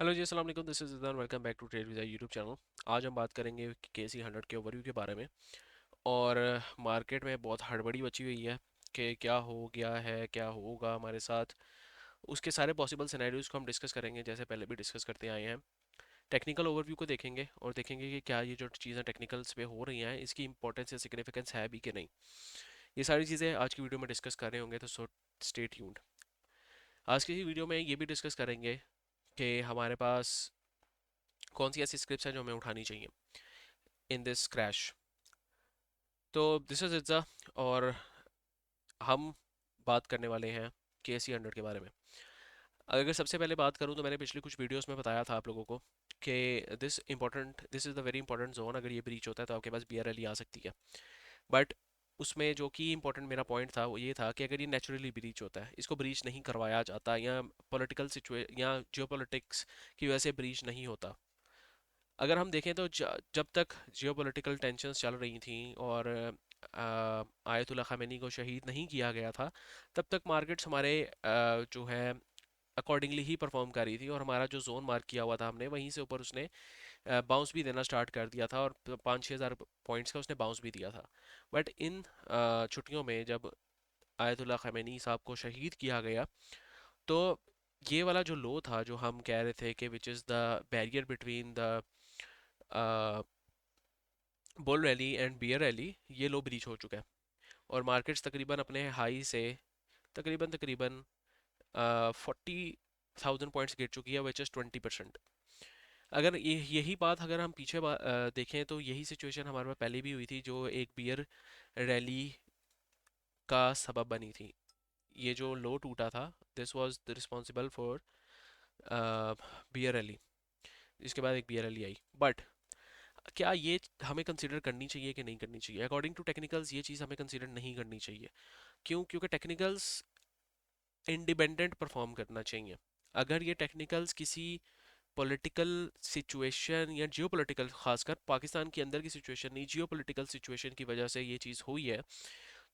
Hello जी, अस्सलाम वालेकुम। This is Izaan. Welcome back to trade with YouTube channel. आज हम बात करेंगे KC 100 के ओवरव्यू के बारे में। और मार्केट में बहुत हड़बड़ी मची हुई है कि क्या हो गया है, क्या होगा हमारे साथ। उसके सारे पॉसिबल सिनेरियोज को हम डिस्कस करेंगे, जैसे पहले भी डिस्कस करते आए हैं। टेक्निकल ओवरव्यू को देखेंगे और देखेंगे कि क्या ये जो चीज़ें टेक्निकल्स पे हो रही हैं इसकी इंपॉर्टेंस या सिग्निफिकेंस है भी कि नहीं। ये सारी चीज़ें आज की वीडियो में डिस्कस कर रहे होंगे, तो सो स्टे ट्यून्ड। आज की वीडियो में ये भी डिस्कस करेंगे कि हमारे पास कौन सी ऐसी स्क्रिप्ट्स हैं जो हमें उठानी चाहिए इन दिस क्रैश। तो दिस इज इट्ज़ा। और हम बात करने वाले हैं KC 100 के बारे में। अगर सबसे पहले बात करूं तो मैंने पिछले कुछ वीडियोस में बताया था आप लोगों को कि this is the very important zone. अगर ये ब्रीच होता है तो आपके पास BRLE आ सकती है। बट उसमें जो कि इंपॉर्टेंट मेरा पॉइंट था वो ये था कि अगर ये नेचुरली ब्रीच होता है, इसको ब्रीच नहीं करवाया जाता, या पॉलिटिकल सिचुए या जियोपॉलिटिक्स की वजह से ब्रीच नहीं होता। अगर हम देखें तो जब तक जियोपॉलिटिकल टेंशन्स चल रही थी और आयतुल्ला खामेनी को शहीद नहीं किया गया था, तब तक मार्केट्स हमारे जो है अकॉर्डिंगली ही परफॉर्म कर रही थी। और हमारा जो जोन मार्क किया हुआ था हमने, वहीं से ऊपर उसने बाउंस भी देना स्टार्ट कर दिया था, और 5-6 हज़ार पॉइंट्स का उसने बाउंस भी दिया था। बट इन छुट्टियों में जब आयतुल्ला खामेनी साहब को शहीद किया गया, तो ये वाला जो लो था जो हम कह रहे थे कि which is the barrier between the bull rally and bear rally, ये लो ब्रीच हो चुका है। और मार्केट्स तकरीबन अपने हाई से तकरीबन 40,000 पॉइंट्स गिर चुकी है, विच इज़ 20%। अगर यही बात अगर हम पीछे देखें तो यही सिचुएशन हमारे पास पहले भी हुई थी, जो एक बियर रैली का सबब बनी थी। ये जो लो टूटा था, this was the responsible for bear rally. इसके बाद एक बियर रैली आई। बट क्या ये हमें कंसिडर करनी चाहिए कि नहीं करनी चाहिए? अकॉर्डिंग टू टेक्निकल्स ये चीज़ हमें कंसिडर नहीं करनी चाहिए। क्यों? क्योंकि टेक्निकल्स इंडिपेंडेंट परफॉर्म करना चाहिए। अगर ये टेक्निकल्स किसी पॉलिटिकल सिचुएशन या जियो पोलिटिकल, खासकर पाकिस्तान के अंदर की सिचुएशन नहीं, जियो पोलिटिकल सिचुएशन की वजह से ये चीज़ हुई है,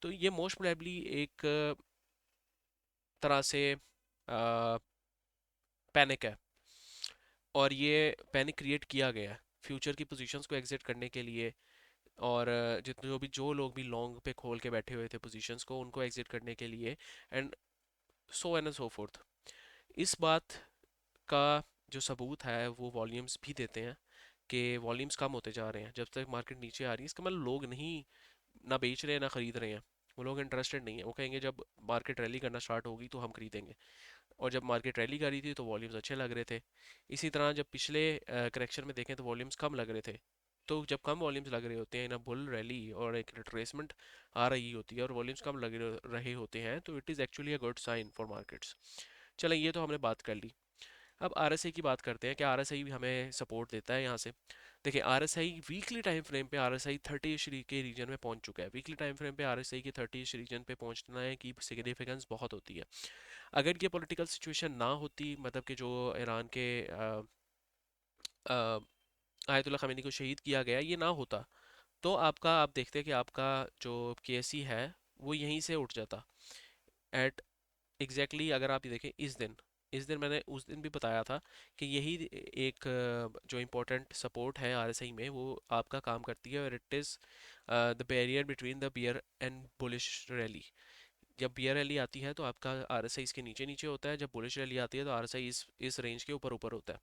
तो ये मोस्ट प्रोबेबली एक तरह से पैनिक है। और ये पैनिक क्रिएट किया गया है फ्यूचर की पोजीशंस को एग्जिट करने के लिए। और जितने जो लोग भी लॉन्ग पे खोल के बैठे हुए थे पोजीशंस को, उनको एग्जिट करने के लिए, एंड सो फोर्थ। इस बात का जो सबूत है वो वॉल्यूम्स भी देते हैं कि वॉल्यूम्स कम होते जा रहे हैं जब तक मार्केट नीचे आ रही है। इसका मतलब लोग नहीं, ना बेच रहे हैं ना खरीद रहे हैं। वो लोग इंटरेस्टेड नहीं है। वो कहेंगे जब मार्केट रैली करना स्टार्ट होगी तो हम खरीदेंगे। और जब मार्केट रैली कर रही थी तो वॉल्यूम्स अच्छे लग रहे थे। इसी तरह जब पिछले करेक्शन में देखें तो वॉल्यूम्स कम लग रहे थे। तो जब कम वॉल्यूम्स लग रहे होते हैं ना, बुल रैली और एक रिट्रेसमेंट आ रही होती है और वॉल्यूम्स कम लग रहे होते हैं, तो it is actually a good sign for markets. चलें, ये तो हमने बात कर ली। अब RSI की बात करते हैं कि RSI भी हमें सपोर्ट देता है यहाँ से। देखिए, RSI वीकली टाइम फ्रेम पे RSI 30 के रीजन में पहुंच चुका है। वीकली टाइम फ्रेम पे RSI के 30 रीजन पे पहुंचना है की सिग्निफिकेंस बहुत होती है। अगर ये पॉलिटिकल सिचुएशन ना होती, मतलब कि जो ईरान के आयतुल्ला खामेनी को शहीद किया गया, ये ना होता, तो आपका, आप देखते हैं कि आपका जो KC है वो यहीं से उठ जाता एट अगर आप ये देखें इस दिन मैंने उस दिन भी बताया था कि यही एक जो इम्पोर्टेंट सपोर्ट है RSI में, वो आपका काम करती है। और it is the barrier between the bear and bullish rally. जब बियर रैली आती है तो आपका RSI इसके नीचे नीचे होता है, जब बुलिश रैली आती है तो RSI इस रेंज के ऊपर ऊपर होता है।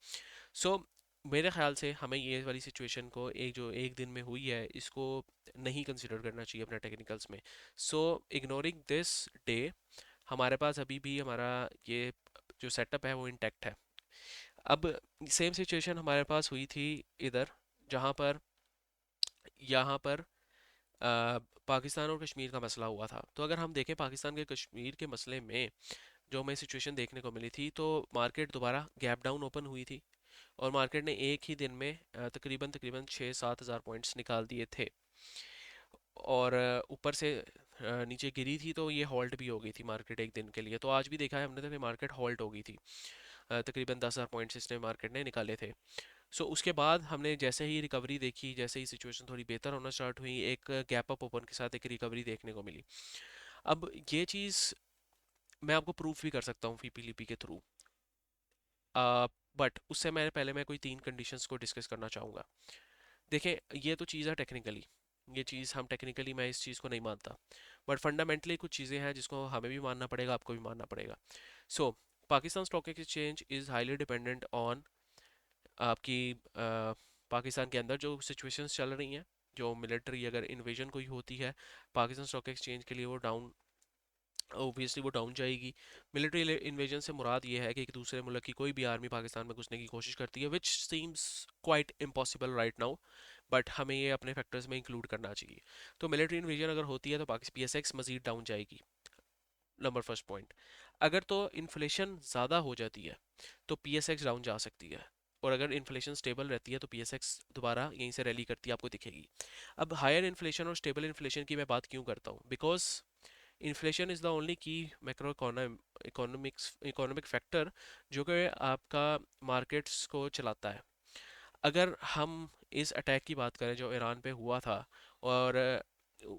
सो मेरे ख्याल से हमें ये वाली सिचुएशन को, एक जो एक दिन में हुई है, इसको नहीं कंसिडर करना चाहिए अपने टेक्निकल्स में। सो इग्नोरिंग दिस डे, हमारे पास अभी भी हमारा ये जो सेटअप है वो इंटैक्ट है। अब सेम सिचुएशन हमारे पास हुई थी इधर, जहाँ पर यहाँ पर पाकिस्तान और कश्मीर का मसला हुआ था। तो अगर हम देखें पाकिस्तान के कश्मीर के मसले में जो हमें सिचुएशन देखने को मिली थी, तो मार्केट दोबारा गैप डाउन ओपन हुई थी। और मार्केट ने एक ही दिन में तकरीबन तकरीबन 6-7 हज़ार पॉइंट्स निकाल दिए थे। और ऊपर से नीचे गिरी थी, तो ये हॉल्ट भी हो गई थी मार्केट एक दिन के लिए। तो आज भी देखा है हमने तो कि मार्केट हॉल्ट हो गई थी। तकरीबन 10,000 पॉइंट्स इसने मार्केट ने निकाले थे। सो उसके बाद हमने जैसे ही रिकवरी देखी, जैसे ही सिचुएशन थोड़ी बेहतर होना स्टार्ट हुई, एक गैप अप ओपन के साथ एक रिकवरी देखने को मिली। अब ये चीज़ मैं आपको प्रूफ भी कर सकता हूँ पीपीलीपी के थ्रू। बट उससे मैं पहले मैं कोई तीन कंडीशंस को डिस्कस करना चाहूँगा। देखें, ये तो चीज़ है टेक्निकली, ये चीज़ हम टेक्निकली, मैं इस चीज़ को नहीं मानता, बट फंडामेंटली कुछ चीज़ें हैं जिसको हमें भी मानना पड़ेगा, आपको भी मानना पड़ेगा। So Pakistan stock exchange is highly dependent on आपकी पाकिस्तान के अंदर जो सिचुएशंस चल रही हैं, जो मिलिट्री अगर इन्वेजन कोई होती है पाकिस्तान स्टॉक एक्सचेंज के लिए, वो डाउन, ओबियसली वो डाउन जाएगी। मिलिट्री इन्वेजन से मुराद ये है कि एक दूसरे मुल्क की कोई भी आर्मी पाकिस्तान में घुसने की कोशिश करती है, which seems quite impossible right now, but हमें ये अपने फैक्टर्स में इंक्लूड करना चाहिए। तो मिलिट्री इन्वेजन अगर होती है तो पाकिस्तान पीएसएक्स मजीद डाउन जाएगी, नंबर फर्स्ट पॉइंट। अगर तो इन्फ्लेशन ज़्यादा हो जाती है तो पीएसएक्स डाउन जा सकती है, और अगर इन्फ्लेशन स्टेबल रहती है तो पीएसएक्स दोबारा यहीं से रैली करती है, आपको दिखेगी। अब हायर इन्फ्लेशन और स्टेबल इन्फ्लेशन की मैं बात क्यों करता हूँ, because inflation is the only की मैक्रो इकोनॉमिक फैक्टर जो कि आपका मार्केट्स को चलाता है। अगर हम इस अटैक की बात करें जो ईरान पे हुआ था, और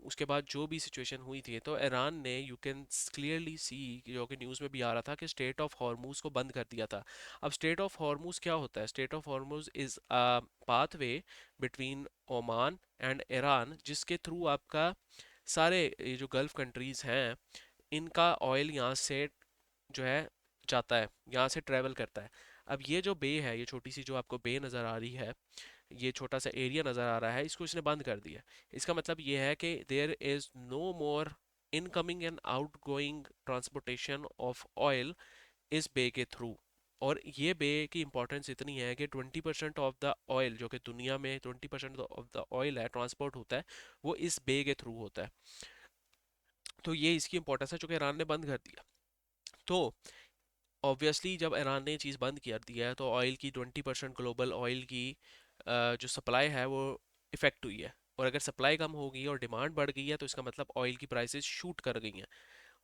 उसके बाद जो भी सिचुएशन हुई थी, तो ईरान ने, यू कैन क्लियरली सी, जो कि न्यूज़ में भी आ रहा था, कि स्टेट ऑफ हॉर्मूज को बंद कर दिया था। अब स्टेट ऑफ हॉर्मूज क्या होता है? State of Hormuz is a pathway between Oman and Iran, जिसके थ्रू आपका सारे ये जो गल्फ कंट्रीज़ हैं, इनका ऑयल यहाँ से जो है जाता है, यहाँ से ट्रेवल करता है। अब ये जो बे है, ये छोटी सी जो आपको बे नज़र आ रही है, ये छोटा सा एरिया नज़र आ रहा है, इसको इसने बंद कर दिया। इसका मतलब ये है कि there is no more incoming and outgoing transportation of oil इस बे के थ्रू। और ये बे की इंपॉर्टेंस इतनी है कि 20% ऑफ द ऑयल, जो कि दुनिया में 20% ऑफ द ऑयल है ट्रांसपोर्ट होता है, वो इस बे के थ्रू होता है। तो ये इसकी इंपॉर्टेंस है, जो कि ईरान ने बंद कर दिया। तो ऑब्वियसली जब ईरान ने ये चीज़ बंद कर दी है तो ऑयल की 20% ग्लोबल ऑयल की जो सप्लाई है वो इफ़ेक्ट हुई है। और अगर सप्लाई कम हो गई और डिमांड बढ़ गई है तो इसका मतलब ऑयल की प्राइसेस शूट कर गई हैं।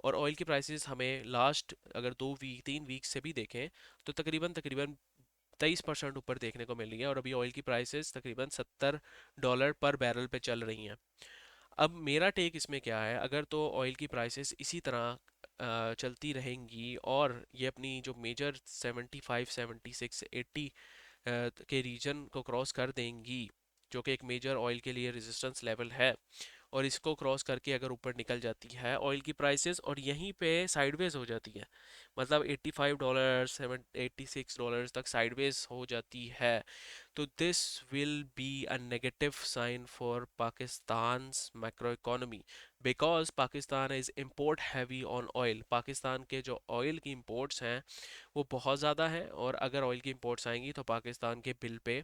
और ऑयल की प्राइसेस हमें लास्ट अगर 2 वीक 3 वीक से भी देखें तो तकरीबन तकरीबन 23% ऊपर देखने को मिल रही है, और अभी ऑयल की प्राइसेस तकरीबन $70 पर बैरल पे चल रही हैं। अब मेरा टेक इसमें क्या है, अगर तो ऑयल की प्राइसेस इसी तरह चलती रहेंगी और ये अपनी जो मेजर 75 76 80 के रीजन को क्रॉस कर देंगी, जो कि एक मेजर ऑयल के लिए रेजिस्टेंस लेवल है, और इसको क्रॉस करके अगर ऊपर निकल जाती है ऑयल की प्राइसेस और यहीं पे साइडवेज हो जाती है, मतलब $85 $86 तक साइडवेज हो जाती है, तो this will be a negative sign for Pakistan's macro economy, because Pakistan is import heavy on oil. Pakistan के जो ऑयल की इंपोर्ट्स हैं वो बहुत ज़्यादा हैं, और अगर ऑयल की इंपोर्ट्स आएंगी तो पाकिस्तान के बिल पे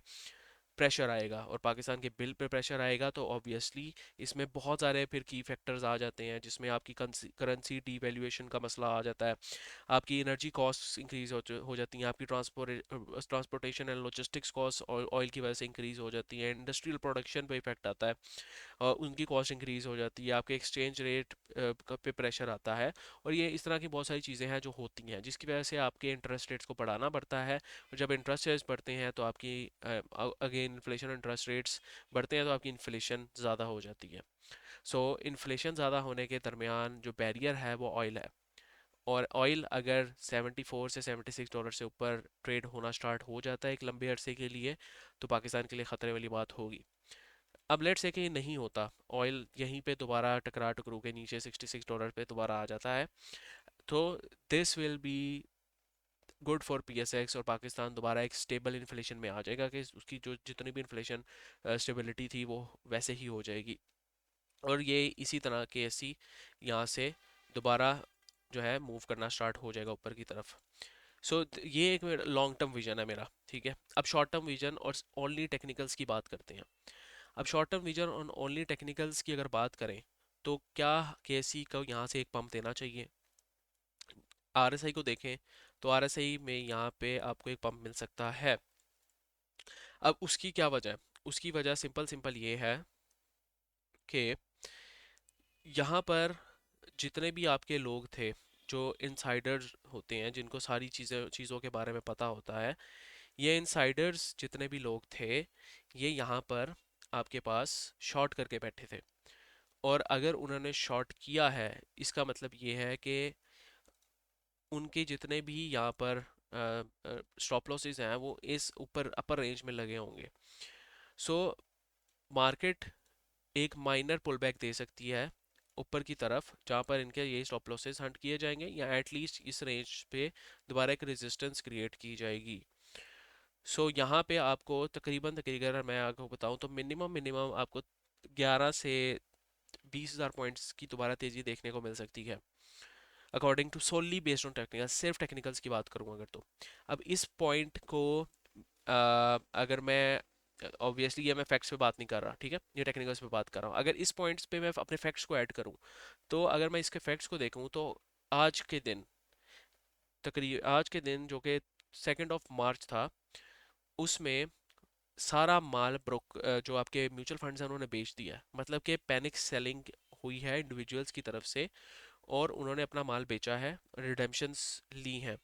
प्रेशर आएगा, और पाकिस्तान के बिल पे प्रेशर आएगा तो ऑब्वियसली इसमें बहुत सारे फिर की फैक्टर्स आ जाते हैं, जिसमें आपकी करेंसी डीवैल्यूएशन का मसला आ जाता है, आपकी एनर्जी कॉस्ट इंक्रीज हो जाती हैं, आपकी transportation and logistics cost oil की वजह से इंक्रीज हो जाती है, इंडस्ट्रियल प्रोडक्शन पे इफेक्ट आता है, उनकी कॉस्ट इंक्रीज हो जाती है, आपके एक्सचेंज रेट पे प्रेशर आता है, और ये इस तरह की बहुत सारी चीज़ें हैं जो होती हैं, जिसकी वजह से आपके इंटरेस्ट रेट्स को बढ़ाना पड़ता है। और जब इंटरेस्ट रेट्स बढ़ते हैं तो आपकी अगेन इन्फ्लेशन, इंटरेस्ट रेट्स बढ़ते हैं तो आपकी इन्फ्लेशन ज़्यादा हो जाती है। सो इन्फ्लेशन ज़्यादा होने के दरमियान जो बैरियर है वो ऑयल है, और ऑयल अगर 74 से $76 से ऊपर ट्रेड होना स्टार्ट हो जाता है एक लंबे अरसे के लिए, तो पाकिस्तान के लिए ख़तरे वाली बात होगी। अब लेट्स से कि ये नहीं होता, ऑयल यहीं पे दोबारा टकरा टकरू के नीचे $66 पे दोबारा आ जाता है, तो this will be good for PSX, और पाकिस्तान दोबारा एक स्टेबल इन्फ्लेशन में आ जाएगा, कि उसकी जो जितनी भी इन्फ्लेशन स्टेबिलिटी थी वो वैसे ही हो जाएगी। और ये इसी तरह के ऐसी यहाँ से दोबारा जो है मूव करना स्टार्ट हो जाएगा ऊपर की तरफ। ये एक लॉन्ग टर्म विजन है मेरा, ठीक है। अब शॉर्ट टर्म विजन और ओनली टेक्निकल्स की बात करते हैं। अब शॉर्ट टर्म विजन और ओनली टेक्निकल्स की अगर बात करें तो क्या केसी को यहाँ से एक पंप देना चाहिए? आरएसआई को देखें तो आरएसआई में यहाँ पे आपको एक पंप मिल सकता है। अब उसकी क्या वजह है? उसकी वजह सिंपल सिंपल ये है कि यहाँ पर जितने भी आपके लोग थे जो इनसाइडर्स होते हैं, जिनको सारी चीज़ों के बारे में पता होता है, ये इनसाइडर्स जितने भी लोग थे ये यहाँ पर आपके पास शॉर्ट करके बैठे थे। और अगर उन्होंने शॉर्ट किया है, इसका मतलब ये है कि उनके जितने भी यहाँ पर स्टॉप लॉसेस हैं वो इस ऊपर अपर रेंज में लगे होंगे। सो मार्केट एक माइनर पुल बैक दे सकती है ऊपर की तरफ, जहाँ पर इनके ये स्टॉप लॉसेस हंट किए जाएंगे या एटलीस्ट इस रेंज पे दोबारा एक रेजिस्टेंस क्रिएट की जाएगी। यहाँ पे आपको तकरीबन तकरीबन अगर मैं आपको बताऊं तो मिनिमम मिनिमम आपको 11 से 20,000 पॉइंट्स की दोबारा तेजी देखने को मिल सकती है, according to solely based on technical. सिर्फ टेक्निकल्स की बात करूं अगर तो अब इस पॉइंट को अगर मैं ऑब्वियसली ये मैं फैक्ट्स पे बात नहीं कर रहा, ठीक है, ये टेक्निकल्स पे बात कर रहा हूँ। अगर इस पॉइंट्स पे मैं अपने फैक्ट्स को ऐड करूँ, तो अगर मैं इसके फैक्ट्स को देखूँ तो आज के दिन आज के दिन जो कि 2 मार्च था, उसमें सारा माल जो आपके म्यूचुअल फंड्स हैं उन्होंने बेच दिया है। मतलब कि पैनिक सेलिंग हुई है इंडिविजुअल्स की तरफ से और उन्होंने अपना माल बेचा है, रिडेम्पशंस ली हैं।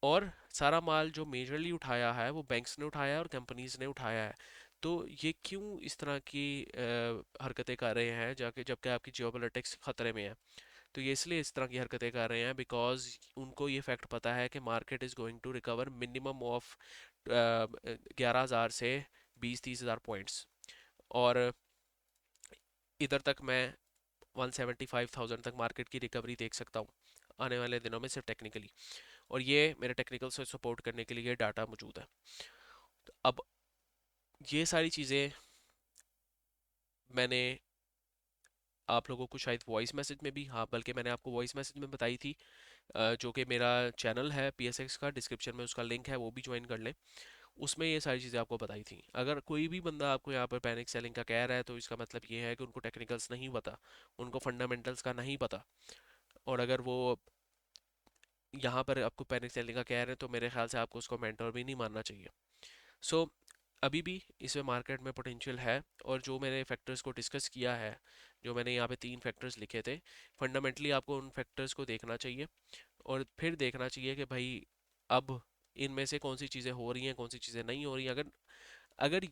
और सारा माल जो मेजरली उठाया है वो बैंक्स ने उठाया है और कंपनीज ने उठाया है। तो ये क्यों इस तरह की हरकतें कर रहे हैं जाके, जबकि आपकी जियोपॉलिटिक्स खतरे में है? तो ये इसलिए इस तरह की हरकतें कर रहे हैं बिकॉज उनको ये फैक्ट पता है कि market is going to recover minimum of 11,000 से 20-30,000 पॉइंट्स। और इधर तक मैं 175,000 तक मार्केट की रिकवरी देख सकता हूँ आने वाले दिनों में, सिर्फ टेक्निकली। और ये मेरे टेक्निकल से सपोर्ट करने के लिए डाटा मौजूद है। तो अब ये सारी चीज़ें मैंने आप लोगों को शायद वॉइस मैसेज में भी, हाँ बल्कि मैंने आपको वॉइस मैसेज में बताई थी, जो कि मेरा चैनल है PSX का, डिस्क्रिप्शन में उसका लिंक है, वो भी ज्वाइन कर लें। उसमें ये सारी चीज़ें आपको बताई थी। अगर कोई भी बंदा आपको यहाँ पर पैनिक सेलिंग का कह रहा है तो इसका मतलब ये है कि उनको टेक्निकल्स नहीं पता, उनको फंडामेंटल्स का नहीं पता। और अगर वो यहाँ पर आपको पैनिक सेलिंग का कह रहे हैं तो मेरे ख्याल से आपको उसको मेंटोर भी नहीं मानना चाहिए। सो अभी भी इसमें मार्केट में पोटेंशियल है। और जो मैंने फैक्टर्स को डिस्कस किया है, जो मैंने यहाँ पे 3 फैक्टर्स लिखे थे, फंडामेंटली आपको उन फैक्टर्स को देखना चाहिए और फिर देखना चाहिए कि भाई अब इनमें से कौन सी चीज़ें हो रही हैं, कौन सी चीज़ें नहीं हो रही हैं। अगर अगर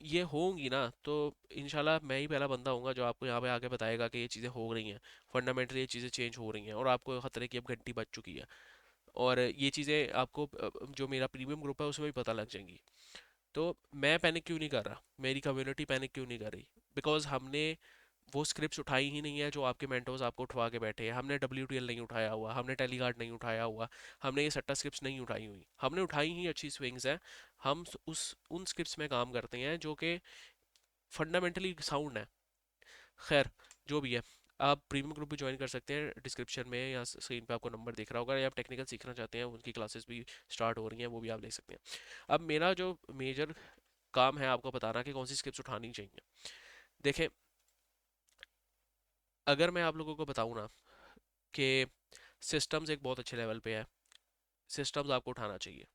ये होंगी ना तो इंशाल्लाह मैं ही पहला बंदा होऊंगा जो आपको यहाँ पे आके बताएगा कि ये चीज़ें हो रही हैं, फंडामेंटली ये चीज़ें चेंज हो रही हैं और आपको खतरे की अब घंटी बज चुकी है। और ये चीज़ें आपको जो मेरा प्रीमियम ग्रुप है उसमें भी पता लग जाएंगी। तो मैं पैनिक क्यों नहीं कर रहा, मेरी कम्युनिटी पैनिक क्यों नहीं कर रही? बिकॉज हमने वो स्क्रिप्ट्स उठाई ही नहीं है जो आपके मेंटोर्स आपको उठवा के बैठे हैं। हमने WTL नहीं उठाया हुआ, हमने टेलीगार्ड नहीं उठाया हुआ, हमने ये सट्टा स्क्रिप्ट्स नहीं उठाई हुई, हमने उठाई ही अच्छी स्विंग्स हैं। हम उस उन स्क्रिप्ट्स में काम करते हैं जो कि फंडामेंटली साउंड है। खैर, जो भी है, आप प्रीमियम ग्रुप भी ज्वाइन कर सकते हैं, डिस्क्रिप्शन में या स्क्रीन पे आपको नंबर दिख रहा होगा। या आप टेक्निकल सीखना चाहते हैं, उनकी क्लासेस भी स्टार्ट हो रही हैं, वो भी आप देख सकते हैं। अब मेरा जो मेजर काम है आपको बताना कि कौन सी स्क्रिप्ट्स उठानी चाहिए। देखें, अगर मैं आप लोगों को बताऊं ना कि सिस्टम्स एक बहुत अच्छे लेवल पे है, सिस्टम्स आपको उठाना चाहिए।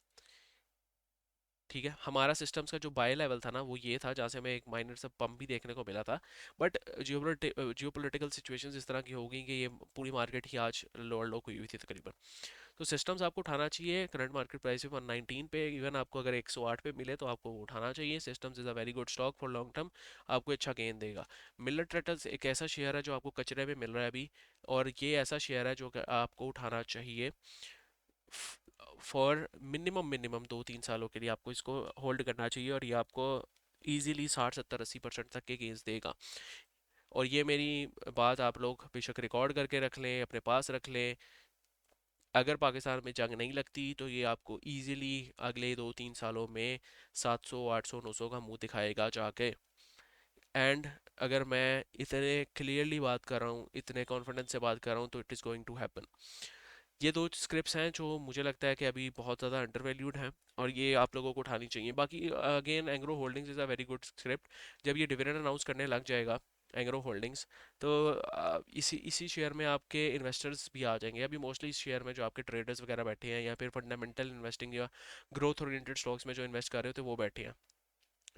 ठीक है, हमारा सिस्टम्स का जो बाय लेवल था ना वो ये था, जहाँ से हमें एक माइनर सा पंप भी देखने को मिला था। बट जियोपॉलिटिकल सिचुएशंस इस तरह की हो गई कि ये पूरी मार्केट ही आज लोअर लो हुई हुई थी तकरीबन। तो सिस्टम्स आपको उठाना चाहिए। करंट मार्केट प्राइस पे 119 पे, इवन आपको अगर 108 पे मिले तो आपको वो उठाना चाहिए। Systems is a very good stock for long term, आपको अच्छा गेन देगा। मिलर ट्रेटर्स एक ऐसा शेयर है जो आपको कचरे में मिल रहा है अभी, और ये ऐसा शेयर है जो कि आपको उठाना चाहिए फॉर मिनिमम मिनिमम 2-3 सालों के लिए। आपको इसको होल्ड करना चाहिए और ये आपको इजीली 60-70-80% तक के गेंस देगा। और ये मेरी बात आप लोग बेशक रिकॉर्ड करके रख लें, अपने पास रख लें। अगर पाकिस्तान में जंग नहीं लगती तो ये आपको इजीली अगले 2-3 सालों में 700 800 900 का मुंह दिखाएगा जाके। एंड अगर मैं इतने क्लियरली बात कर रहा हूँ, इतने कॉन्फिडेंस से बात कर रहा हूँ, तो it is going to happen. ये दो स्क्रिप्ट्स हैं जो मुझे लगता है कि अभी बहुत ज़्यादा अंडर वैल्यूड हैं और ये आप लोगों को उठानी चाहिए। बाकी again Engro holdings is a very good script. जब ये डिविडेंड अनाउंस करने लग जाएगा एंग्रो होल्डिंग्स, तो इसी इसी शेयर में आपके इन्वेस्टर्स भी आ जाएंगे। अभी मोस्टली इस शेयर में जो आपके ट्रेडर्स वगैरह बैठे हैं या फिर फंडामेंटल इन्वेस्टिंग या ग्रोथ ओरिएंटेड स्टॉक्स में जो इन्वेस्ट कर रहे होते हैं वो बैठे हैं,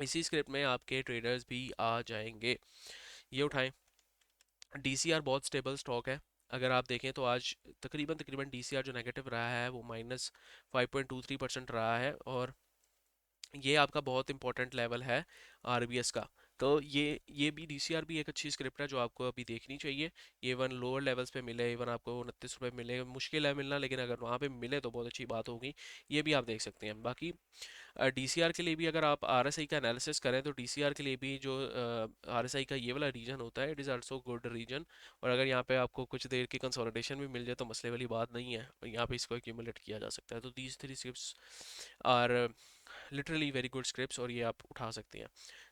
इसी स्क्रिप्ट में आपके ट्रेडर्स भी आ जाएंगे। ये उठाएं। DCR बहुत स्टेबल स्टॉक है। अगर आप देखें तो आज तकरीबन तकरीबन DCR जो नेगेटिव रहा है वो -5.23% रहा है। और ये आपका बहुत इंपॉर्टेंट लेवल है RBS का। तो ये भी DCR भी एक अच्छी स्क्रिप्ट है जो आपको अभी देखनी चाहिए। ये इवन लोअर लेवल्स पे मिले, इवन आपको 29 रुपये मिले, मुश्किल है मिलना, लेकिन अगर वहाँ पे मिले तो बहुत अच्छी बात होगी। ये भी आप देख सकते हैं। बाकी DCR के लिए भी अगर आप RSI का एनालिसिस करें तो DCR के लिए भी जो RSI का ये वाला रीजन होता है, it is also good reason. और अगर यहाँ पे आपको कुछ देर की कंसोलिडेशन भी मिल जाए तो मसले वाली बात नहीं है, यहाँ पे इसको एक्यूमुलेट किया जा सकता है। तो these three scripts are literally very good scripts, और ये आप उठा सकते हैं।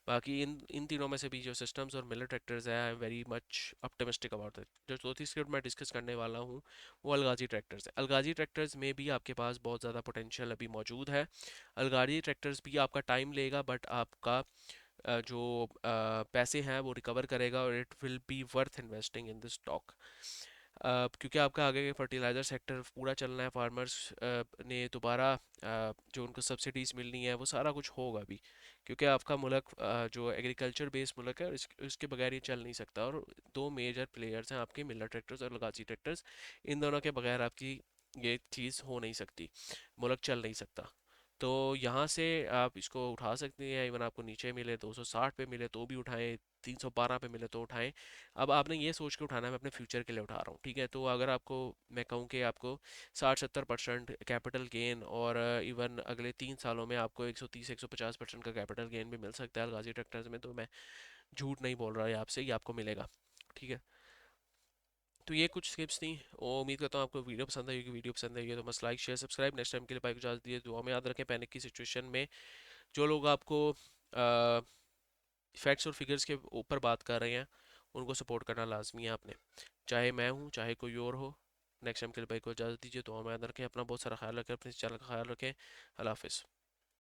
बाकी इन इन तीनों में से भी जो सिस्टम्स और मिलर ट्रैक्टर्स है, I am very much optimistic about it. जो चौथी स्क्रिप्ट मैं डिस्कस करने वाला हूँ वो अलगाजी ट्रैक्टर्स है। अलगाजी ट्रैक्टर्स में भी आपके पास बहुत ज़्यादा पोटेंशियल अभी मौजूद है। अलगाड़ी ट्रैक्टर्स भी आपका टाइम लेगा, बट आपका जो पैसे हैं वो रिकवर करेगा, और it will be worth investing in this stock. क्योंकि आपका आगे के फर्टिलाइज़र सेक्टर पूरा चलना है, फार्मर्स ने दोबारा जो उनको सब्सिडीज़ मिलनी है वो सारा कुछ होगा भी, क्योंकि आपका मुल्क जो एग्रीकल्चर बेस्ड मुल्क है, इसके बगैर ये चल नहीं सकता। और दो मेजर प्लेयर्स हैं आपके, मिलर ट्रैक्टर्स और लगाची ट्रैक्टर्स। इन दोनों के बगैर आपकी ये चीज़ हो नहीं सकती, मुल्क चल नहीं सकता। तो यहाँ से आप इसको उठा सकते हैं। इवन आपको नीचे मिले 260 पे मिले तो भी उठाएं, 312 पे मिले तो उठाएं। अब आपने ये सोच के उठाना है मैं अपने फ्यूचर के लिए उठा रहा हूँ, ठीक है? तो अगर आपको मैं कहूँ कि आपको 60-70% कैपिटल गेन, और इवन अगले 3 सालों में आपको 130-150% का कैपिटल गेन भी मिल सकता है गाजी ट्रैक्टर्स में, तो मैं झूठ नहीं बोल रहा है आपसे, ये आपको मिलेगा। ठीक है? तो ये कुछ स्किप्स थी, और उम्मीद करता हूँ आपको वीडियो पसंद आई होगी। वीडियो पसंद आई है तो बस like share subscribe. Next time के लिए बाइक को इजाज़त दिए, दुआ में याद रखें। पैनिक की सिचुएशन में जो लोग आपको फैक्ट्स और फिगर्स के ऊपर बात कर रहे हैं उनको सपोर्ट करना लाजमी है आपने, चाहे मैं हूँ चाहे कोई और हो। नेक्स्ट टाइम के लिए भाई को इजाज़त दीजिए, तो हमें याद रखें, अपना बहुत सारा ख्याल रखें, अपने चैनल का ख्याल रखें। अल्लाह हाफिज़।